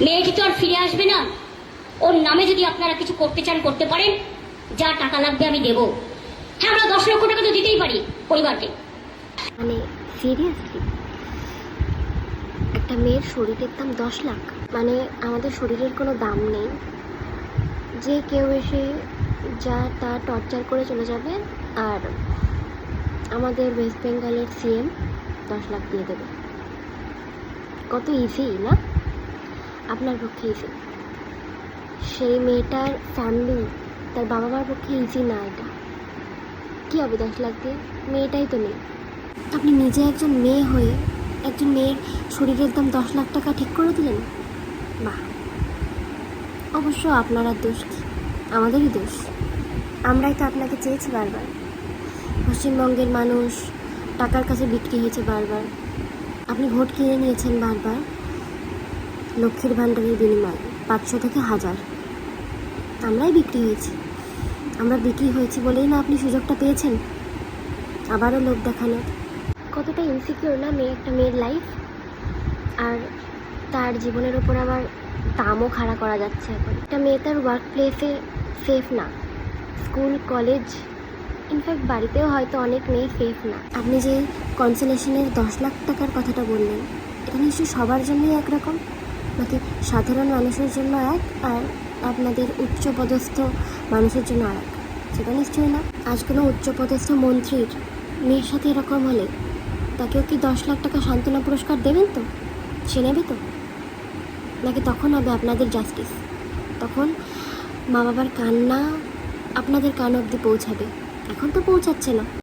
মেয়েটি তো আর ফিরে আসবে না। ওর নামে যদি আপনারা কিছু করতে চান করতে পারেন, যা টাকা লাগবে আমি দেবো। হ্যাঁ, আমরা 10 লক্ষ টাকা তো দিতেই পারি পরিবারকে। মানে সিরিয়াসলি একটা মেয়ের শরীরের দাম 10 লাখ? মানে আমাদের শরীরের কোনো দাম নেই যে কেউ এসে যা তা টর্চার করে চলে যাবে আর আমাদের ওয়েস্ট বেঙ্গলের সিএম 10 লাখ দিয়ে দেবে? কত ইজি না? আপনার পক্ষে ইজি, সেই মেয়েটার ফ্যামিলি, তার বাবা মার পক্ষে ইজি না। এটা কী হবে 10 লাখ দিয়ে? মেয়েটাই তো নেই। আপনি নিজে একজন মেয়ে হয়ে একজন মেয়ের শরীরের দাম 10 লাখ টাকা ঠিক করে দিলেন। বাহ! অবশ্য আপনার আর দোষ কি? আমাদেরই দোষ। আমরাই তো আপনাকে চেয়েছি বারবার। পশ্চিমবঙ্গের মানুষ টাকার কাছে বিক্রি হয়েছে বারবার। আপনি ভোট কিনে নিয়েছেন বারবার লক্ষ্মীর ভাণ্ডারের বিনিময়ে 500 থেকে 1000। আমরাই বিক্রি হয়েছি। আমরা বিক্রি হয়েছি বলেই না আপনি সুযোগটা পেয়েছেন আবারও লোক দেখানোর। কতটা ইনসিকিউর না একটা মেয়ের লাইফ, আর তার জীবনের ওপর আবার দামও খাড়া করা যাচ্ছে এখন। একটা মেয়ে তার ওয়ার্ক প্লেসে সেফ না, স্কুল কলেজ ইনফ্যাক্ট বাড়িতেও হয়তো অনেক মেয়ে সেফ না। আপনি যে কনসোলেশনের 10 লাখ টাকার কথাটা বললেন, এটা নিশ্চয়ই সবার জন্যই একরকম, নাকি সাধারণ মানুষের জন্য এক আর আপনাদের উচ্চপদস্থ মানুষের জন্য আর এক? সেটা নিশ্চয়ই না। আজ কোনো উচ্চপদস্থ মন্ত্রীর মেয়ের সাথে এরকম হলে তাকেও কি 10 লাখ টাকা সান্ত্বনা পুরস্কার দেবেন? তো সে নেবে তো? নাকি তখন হবে আপনাদের জাস্টিস? তখন মা বাবার কান্না আপনাদের কান অবধি পৌঁছাবে। এখন তো পৌঁছাচ্ছে না।